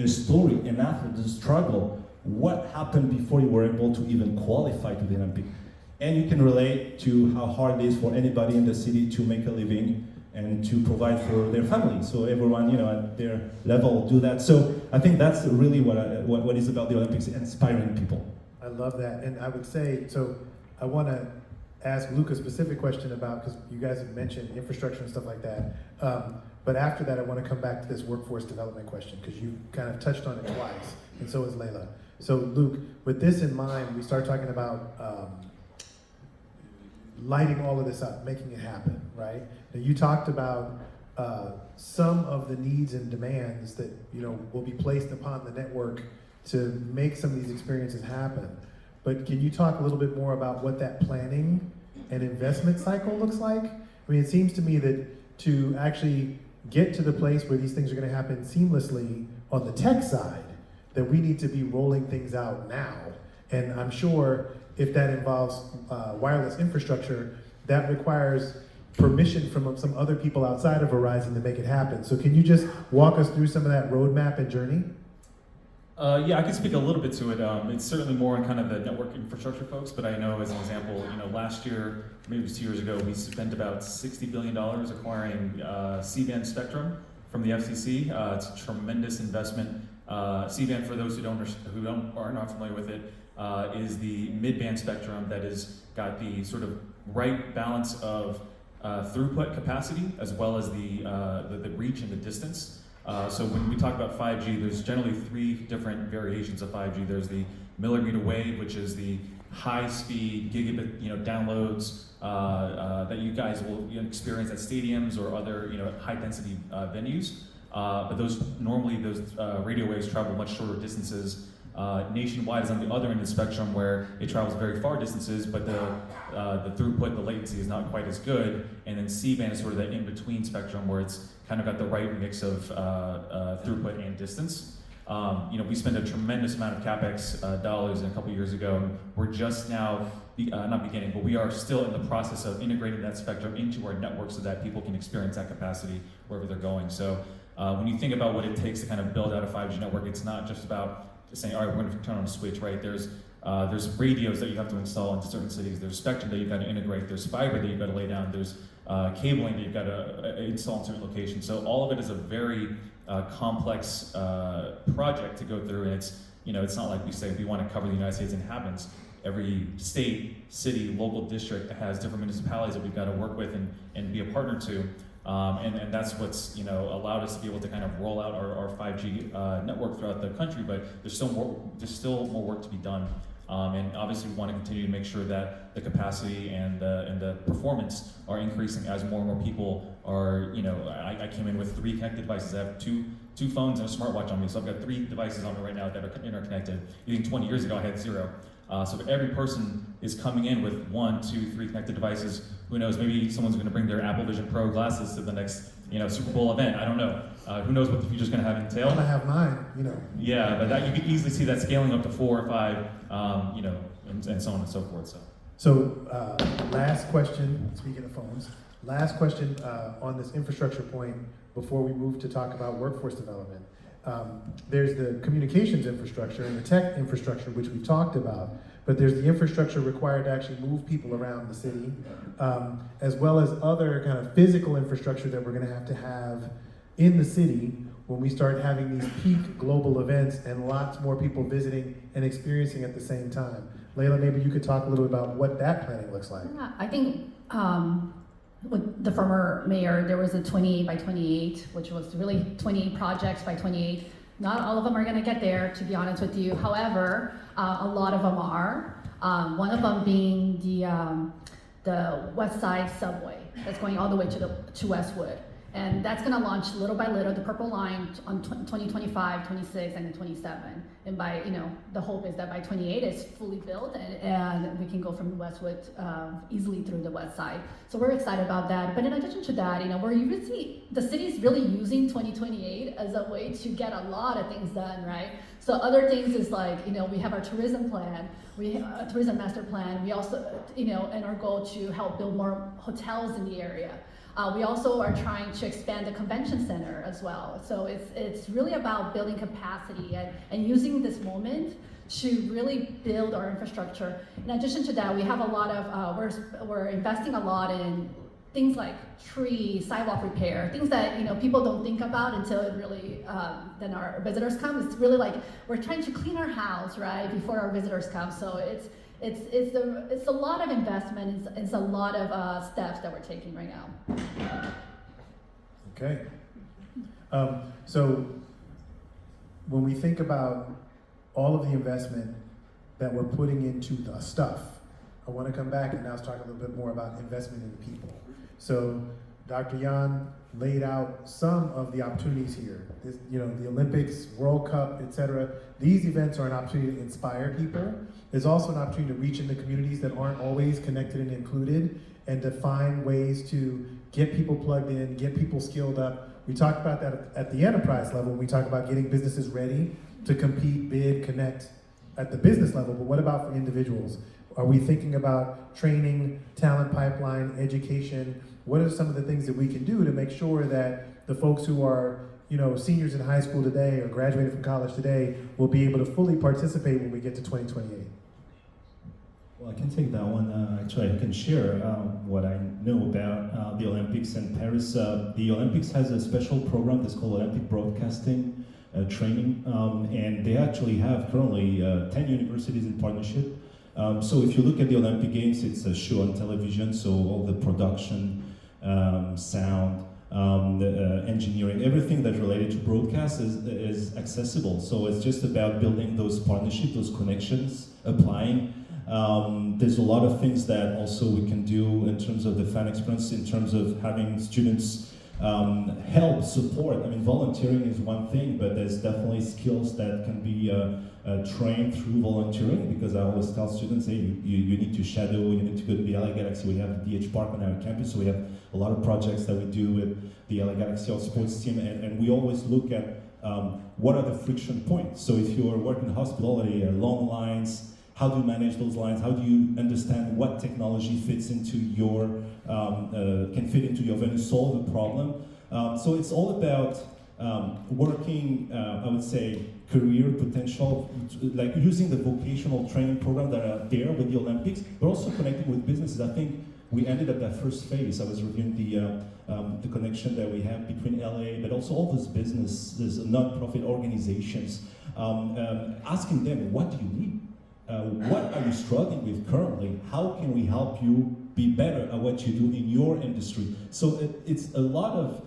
a story, and after the struggle, what happened before you were able to even qualify to the Olympic. And you can relate to how hard it is for anybody in the city to make a living and to provide for their family. So everyone, at their level do that. So I think that's really what is about the Olympics, inspiring people. I love that, and I would say, so I want to ask Luke a specific question about, because you guys have mentioned infrastructure and stuff like that, but after that I want to come back to this workforce development question, because you kind of touched on it twice, and so has Layla. So Luke, with this in mind, we start talking about lighting all of this up, making it happen, right? Now you talked about some of the needs and demands that will be placed upon the network to make some of these experiences happen. But can you talk a little bit more about what that planning and investment cycle looks like? I mean, it seems to me that to actually get to the place where these things are going to happen seamlessly on the tech side, that we need to be rolling things out now. And I'm sure if that involves wireless infrastructure, that requires permission from some other people outside of Verizon to make it happen. So can you just walk us through some of that roadmap and journey? Yeah, I can speak a little bit to it. It's certainly more on kind of the network infrastructure folks, but I know as an example, last year, maybe it was 2 years ago, we spent about $60 billion acquiring C-band spectrum from the FCC. It's a tremendous investment. C-band, for those who are not familiar with it, is the mid-band spectrum that has got the sort of right balance of throughput capacity as well as the reach and the distance. So when we talk about 5G, there's generally 3 different variations of 5G. There's the millimeter wave, which is the high-speed gigabit, downloads that you guys will experience at stadiums or other, high-density venues. But those radio waves travel much shorter distances. Nationwide is on the other end of the spectrum where it travels very far distances, but the throughput, the latency is not quite as good. And then C-band is sort of that in-between spectrum where it's kind of got the right mix of throughput and distance. We spent a tremendous amount of CapEx dollars a couple years ago. We're just now, not beginning, but we are still in the process of integrating that spectrum into our network so that people can experience that capacity wherever they're going. So when you think about what it takes to kind of build out a 5G network, it's not just about saying, all right, we're going to turn on a switch, right? There's radios that you have to install into certain cities. There's spectrum that you've got to integrate. There's fiber that you've got to lay down. There's cabling that you've got to install in certain locations. So all of it is a very complex project to go through. And it's not like we say we want to cover the United States inhabitants. Every state, city, local district has different municipalities that we've got to work with and be a partner to. And that's what's allowed us to be able to kind of roll out our 5G network throughout the country. But there's still more work to be done. And obviously we want to continue to make sure that the capacity and the performance are increasing as more and more people are, I came in with 3 connected devices. I have two phones and a smartwatch on me. So I've got 3 devices on me right now that are interconnected. Even 20 years ago I had 0. So if every person is coming in with 1, 2, 3 connected devices, who knows, maybe someone's going to bring their Apple Vision Pro glasses to the next Super Bowl event. I don't know. Who knows what the future's going to have entail. I'm going to have mine, Yeah, but that you could easily see that scaling up to 4 or 5, and so on and so forth. So last question, speaking of phones, last question on this infrastructure point before we move to talk about workforce development. There's the communications infrastructure and the tech infrastructure, which we've talked about, but there's the infrastructure required to actually move people around the city, as well as other kind of physical infrastructure that we're going to have in the city when we start having these peak global events and lots more people visiting and experiencing at the same time. Layla, maybe you could talk a little bit about what that planning looks like. Yeah, I think with the former mayor, there was a 28 by 28, which was really 28 projects by 28. Not all of them are going to get there, to be honest with you. However, a lot of them are. One of them being the West Side subway that's going all the way to Westwood. And that's going to launch little by little, the Purple Line on 2025, 26, and 27. And by, the hope is that by 28 it's fully built and we can go from Westwood easily through the West Side. So we're excited about that. But in addition to that, the city's really using 2028 as a way to get a lot of things done, right? So other things is like, we have our tourism plan, we have a tourism master plan. We also, and our goal to help build more hotels in the area. We also are trying to expand the convention center as well. So it's really about building capacity and using this moment to really build our infrastructure. In addition to that, we have a lot of, we're investing a lot in things like tree, sidewalk repair, things that people don't think about until it really, then our visitors come. It's really like, we're trying to clean our house, right, before our visitors come. So it's a lot of investment, it's a lot of steps that we're taking right now. Okay. So when we think about all of the investment that we're putting into the stuff, I want to come back and now talk a little bit more about investment in the people. So Dr. Yan laid out some of the opportunities here. This, the Olympics, World Cup, etc. These events are an opportunity to inspire people. There's also an opportunity to reach into communities that aren't always connected and included, and to find ways to get people plugged in, get people skilled up. We talked about that at the enterprise level. We talk about getting businesses ready to compete, bid, connect at the business level. But what about for individuals? Are we thinking about training, talent pipeline, education? What are some of the things that we can do to make sure that the folks who are, seniors in high school today or graduating from college today will be able to fully participate when we get to 2028? Well, I can take that one. Actually, I can share what I know about the Olympics in Paris. The Olympics has a special program that's called Olympic Broadcasting Training, and they actually have currently 10 universities in partnership. So if you look at the Olympic Games, it's a show on television, so all the production, sound, the engineering, everything that's related to broadcast is accessible. So it's just about building those partnerships, those connections, applying. There's a lot of things that also we can do in terms of the fan experience, in terms of having students help, support. I mean, volunteering is one thing, but there's definitely skills that can be trained through volunteering, because I always tell students, hey, you need to shadow, you need to go to the LA Galaxy. We have the DH Park on our campus, so we have a lot of projects that we do with the LA Galaxy, our sports team, and we always look at what are the friction points. So if you are working in hospitality, long lines, how do you manage those lines? How do you understand what technology fits into your, can fit into your venue, solve a problem? So it's all about working, I would say, career potential, like using the vocational training program that are there with the Olympics, but also connecting with businesses. I think we ended at that first phase. I was reviewing the connection that we have between LA, but also all those businesses, non-profit organizations, asking them, what do you need? What are you struggling with currently? How can we help you be better at what you do in your industry? So it's a lot of,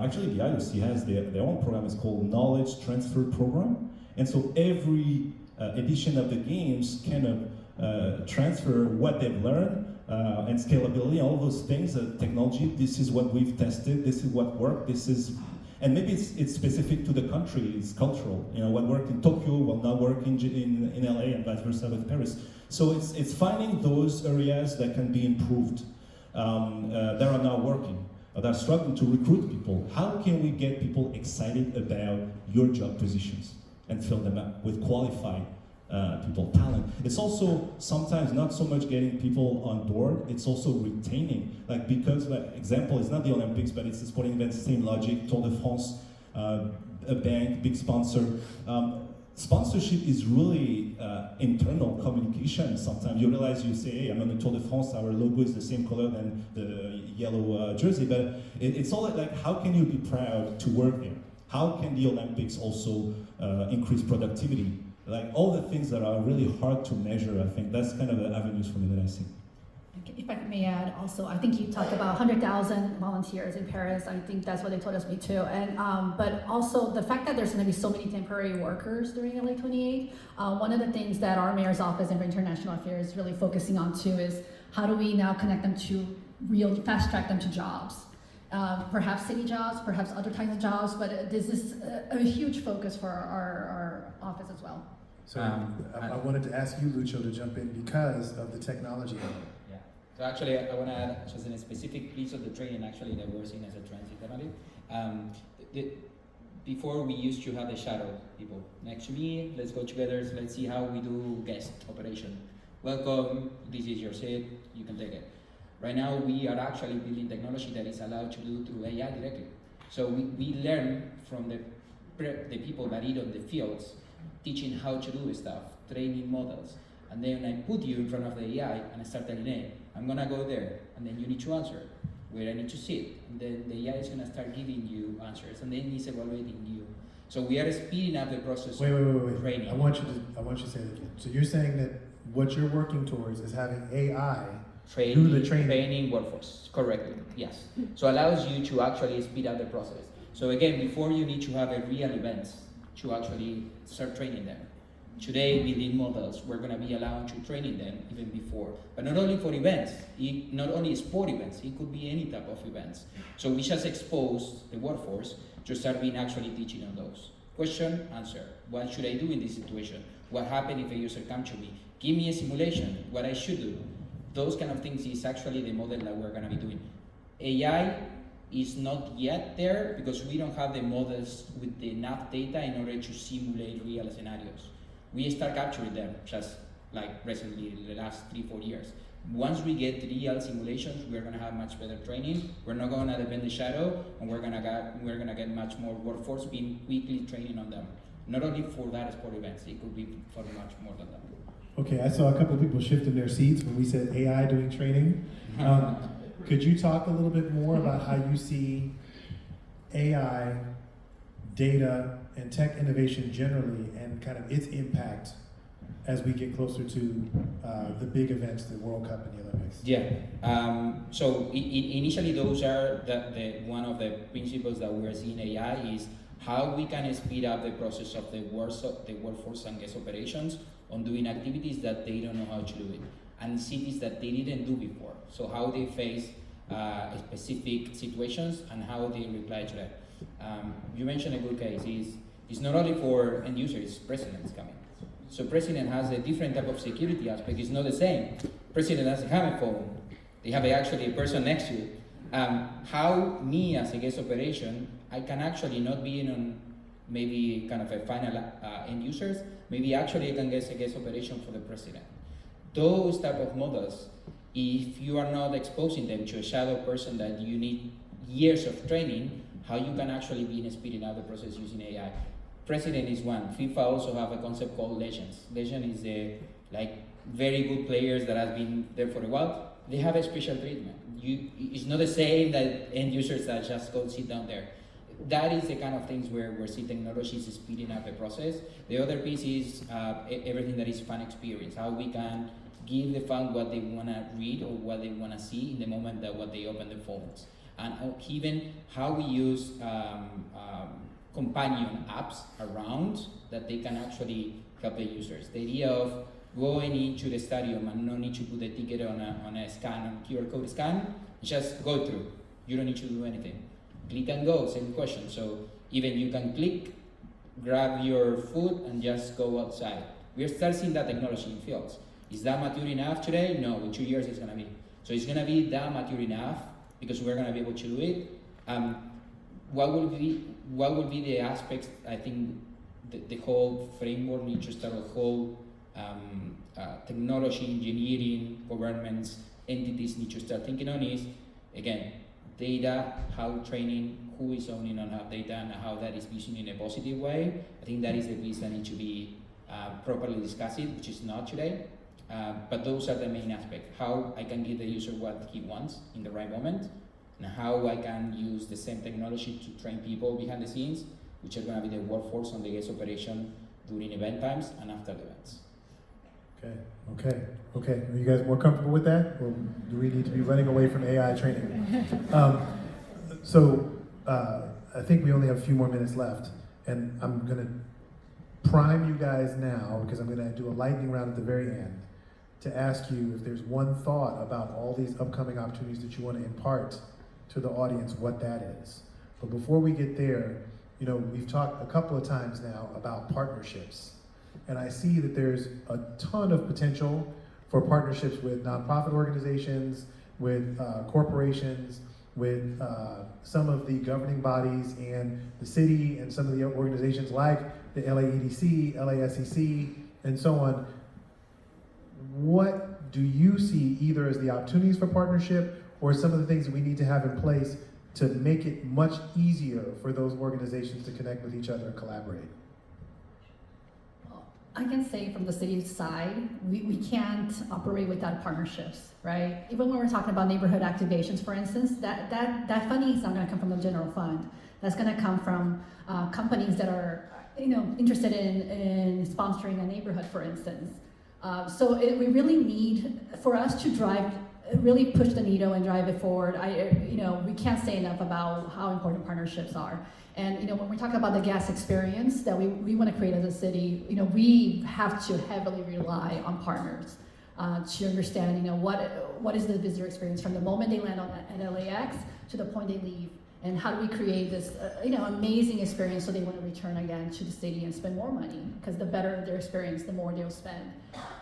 actually the IOC has their own program. It's called Knowledge Transfer Program. And so every edition of the games kind of transfer what they've learned and scalability, all those things, technology. This is what we've tested, this is what worked, this is, and maybe it's specific to the country, it's cultural. What worked in Tokyo will not work in LA, and vice versa with Paris. So it's finding those areas that can be improved, that are not working, that are struggling to recruit people. How can we get people excited about your job positions and fill them up with qualified people, talent? It's also sometimes not so much getting people on board, it's also retaining. Like, because, example, it's not the Olympics, but it's a sporting event, same logic, Tour de France, a bank, big sponsor. Sponsorship is really internal communication. Sometimes you realize, you say, hey, I'm on the Tour de France, our logo is the same color than the yellow jersey, but it's all like, how can you be proud to work there? How can the Olympics also increase productivity? Like, all the things that are really hard to measure, I think that's kind of the avenues for me that I see. If I may add also, I think you talked about 100,000 volunteers in Paris. I think that's what they told us me too. And but also the fact that there's going to be so many temporary workers during LA 28. One of the things that our mayor's office and for international affairs is really focusing on too is how do we now connect them to fast track them to jobs. Perhaps city jobs, perhaps other types of jobs, but this is a huge focus for our office as well. So I wanted to ask you, Lucho, to jump in because of the technology. Yeah. So actually, I want to add just in a specific piece of the training actually that we're seeing as a trend internally. Before we used to have the shadow people next to me. Let's go together. So let's see how we do guest operation. Welcome. This is your seat. You can take it. Right now, we are actually building technology that is allowed to do through AI directly. So we learn from the people that are on the fields, teaching how to do stuff, training models. And then I put you in front of the AI and I start telling, hey, I'm gonna go there, and then you need to answer where I need to sit. And then the AI is gonna start giving you answers, and then it's evaluating you. So we are speeding up the process Wait. of training. I want you to say that again. So you're saying that what you're working towards is having AI do the training. Training workforce, correctly, yes. So allows you to actually speed up the process. So again, before you need to have a real event to actually start training them. Today, within models, we're going to be allowed to training them even before. But not only for events, not only sport events, it could be any type of events. So we just expose the workforce to start being actually teaching on those. Question, answer. What should I do in this situation? What happens if a user comes to me? Give me a simulation, what I should do. Those kind of things is actually the model that we're going to be doing. AI is not yet there because we don't have the models with the enough data in order to simulate real scenarios. We start capturing them just like recently, the last 3-4 years. Once we get real simulations, we're going to have much better training. We're not going to depend the shadow, and we're going to get much more workforce being quickly training on them. Not only for that sport events, it could be for much more than that. Okay, I saw a couple of people shift in their seats when we said AI doing training. Could you talk a little bit more about how you see AI, data, and tech innovation generally, and kind of its impact as we get closer to the big events, the World Cup and the Olympics? Yeah. So initially, those are one of the principles that we are seeing AI is how we can speed up the process of the workforce and guest operations on doing activities that they don't know how to do it, and cities that they didn't do before. So how they face specific situations and how they reply to that. You mentioned a good case. It's not only for end users, it's presidents coming. So president has a different type of security aspect. It's not the same. President doesn't have a phone. They have actually a person next to it. How me as a guest operation, I can actually not be in on maybe kind of a final end users, maybe actually I can get a guest operation for the president. Those type of models, if you are not exposing them to a shadow person that you need years of training, how you can actually be speeding up the process using AI. President is one. FIFA also have a concept called legends. Legend is very good players that have been there for a while. They have a special treatment. It's not the same that end users that just go sit down there. That is the kind of things where we see technology is speeding up the process. The other piece is everything that is fan experience. How we can give the fan what they want to read or what they want to see in the moment that what they open the phones. And even how we use companion apps around that they can actually help the users. The idea of going into the stadium and no need to put the ticket on a scan, on QR code scan, just go through. You don't need to do anything. Click and go, same question. So even you can click, grab your food and just go outside. We are starting seeing that technology in fields. Is that mature enough today? No, in 2 years it's gonna be. So it's gonna be that mature enough because we're gonna be able to do it. What will be the aspects? I think the whole framework needs to start with whole technology, engineering, governments, entities need to start thinking on is, again, data, how training, who is owning on how data and how that is used in a positive way. I think that is the piece that needs to be properly discussed, which is not today. But those are the main aspects. How I can give the user what he wants in the right moment, and how I can use the same technology to train people behind the scenes, which are going to be the workforce on the guest operation during event times and after the events. Okay. Are you guys more comfortable with that, or do we need to be running away from AI training? I think we only have a few more minutes left, and I'm gonna prime you guys now because I'm gonna do a lightning round at the very end to ask you if there's one thought about all these upcoming opportunities that you want to impart to the audience, what that is. But before we get there, we've talked a couple of times now about partnerships. And I see that there's a ton of potential for partnerships with nonprofit organizations, with corporations, with some of the governing bodies and the city and some of the organizations like the LAEDC, LASEC, and so on. what do you see either as the opportunities for partnership or some of the things that we need to have in place to make it much easier for those organizations to connect with each other and collaborate? I can say from the city side, we can't operate without partnerships, right? Even when we're talking about neighborhood activations, for instance, that funding is not going to come from the general fund. That's going to come from companies that are, interested in sponsoring a neighborhood, for instance. We really need, for us to really push the needle and drive it forward. We can't say enough about how important partnerships are. And when we talk about the guest experience that we want to create as a city, we have to heavily rely on partners to understand, what is the visitor experience from the moment they land at LAX to the point they leave, and how do we create this, amazing experience so they want to return again to the city and spend more money, because the better their experience, the more they'll spend.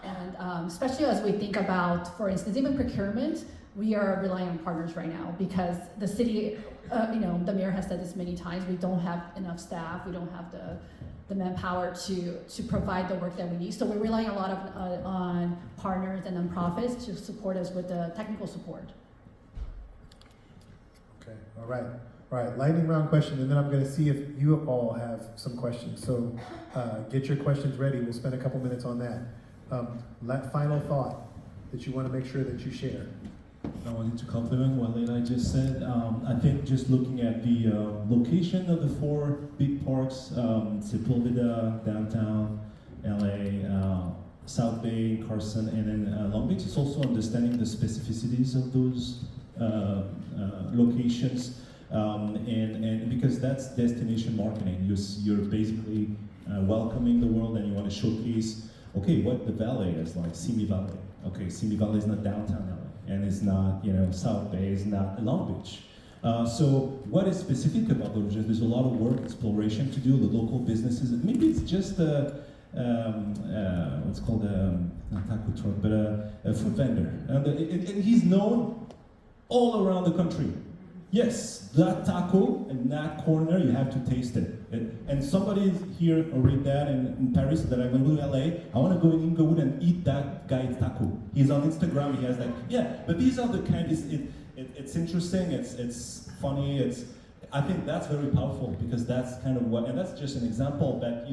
And especially as we think about, for instance, even procurement, we are relying on partners right now because the city, the mayor has said this many times, we don't have enough staff, we don't have the manpower to provide the work that we need. So we're relying a lot on partners and nonprofits to support us with the technical support. Okay, all right, lightning round question, and then I'm gonna see if you all have some questions. So get your questions ready, we'll spend a couple minutes on that. Final thought that you wanna make sure that you share. I wanted to compliment what Leila just said. I think just looking at the location of the 4 big parks, Sepulveda, downtown LA, South Bay, Carson, and then Long Beach, it's also understanding the specificities of those locations, and because that's destination marketing. You're basically welcoming the world, and you want to showcase, okay, what the valley is like, Simi Valley. Okay, Simi Valley is not downtown LA, and it's not, South Bay is not Long Beach. So what is specific about those? There's a lot of work, exploration to do, the local businesses. Maybe it's just what's called not taco truck, but a food vendor. And he's known all around the country. Yes, that taco in that corner, you have to taste it. And somebody here or read that in Paris that I'm going to LA. I want to go in Inglewood and eat that guy's taco. He's on Instagram. He has but these are the kind. It's interesting. It's funny. I think that's very powerful because that's kind of what, and that's just an example that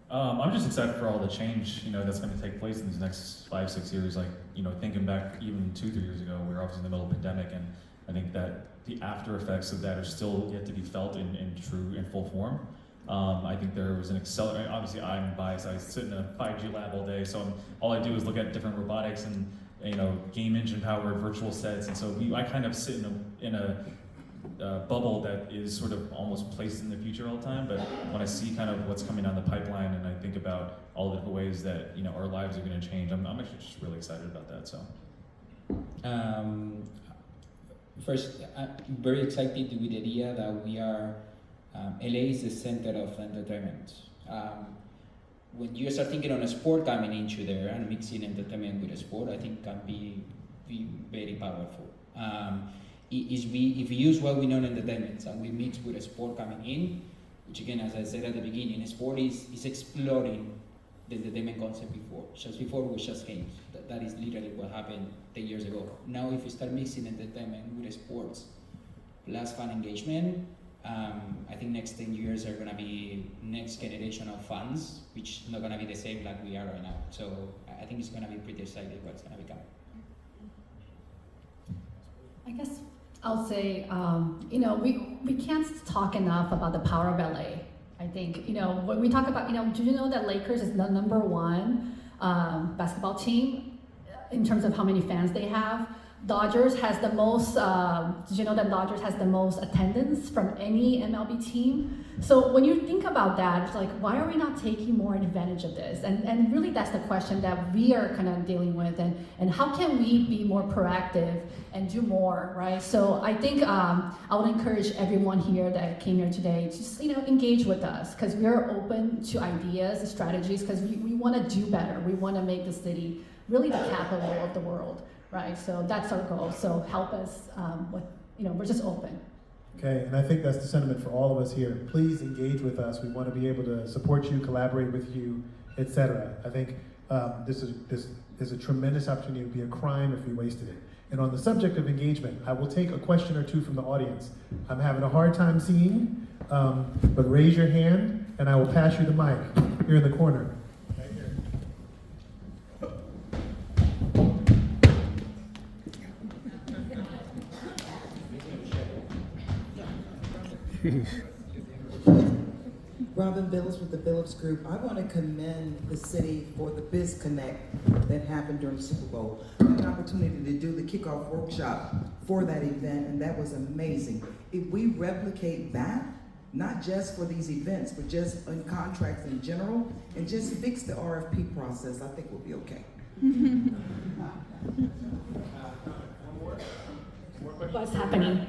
I'm just excited for all the change, that's going to take place in these next 5-6 years. Like, thinking back even 2-3 years ago, we were obviously in the middle of a pandemic, and I think that the after effects of that are still yet to be felt in full form. I think there was an accelerate. Obviously, I'm biased. I sit in a 5G lab all day, so all I do is look at different robotics and game engine powered virtual sets, and so I kind of sit in a bubble that is sort of almost placed in the future all the time. But when I see kind of what's coming down the pipeline, and I think about all the different ways that our lives are going to change, I'm actually just really excited about that. So. First, I'm very excited with the idea that we are, LA is the center of entertainment. When you start thinking on a sport coming into there and mixing entertainment with a sport, I think can be very powerful. If we use what we know in entertainment and we mix with a sport coming in, which again, as I said at the beginning, sport is exploring the entertainment concept before. Just before was just games. That is literally what happened 10 years ago. Now if you start mixing entertainment with sports plus fan engagement, I think next 10 years are going to be next generation of fans, which not going to be the same like we are right now. So I think it's going to be pretty exciting what's going to become. I guess I'll say, we can't talk enough about the power of LA. I think, when we talk about, do you know that Lakers is the #1 basketball team in terms of how many fans they have? Dodgers has the most, did you know that Dodgers has the most attendance from any MLB team? So when you think about that, it's like, why are we not taking more advantage of this? And really that's the question that we are kind of dealing with, and how can we be more proactive and do more, right? So I think I would encourage everyone here that came here today to just, engage with us, because we are open to ideas and strategies, because we want to do better. We want to make the city really the capital of the world. Right, so that's our goal. So help us we're just open. Okay, and I think that's the sentiment for all of us here. Please engage with us. We want to be able to support you, collaborate with you, etc. I think this is a tremendous opportunity. It would be a crime if we wasted it. And on the subject of engagement, I will take a question or two from the audience. I'm having a hard time seeing, but raise your hand and I will pass you the mic here in the corner. Right here. Robin Billups with the Billups Group. I want to commend the city for the Biz Connect that happened during the Super Bowl. I had an opportunity to do the kickoff workshop for that event, and that was amazing. If we replicate that, not just for these events, but just on contracts in general, and just fix the RFP process, I think we'll be okay. What's happening?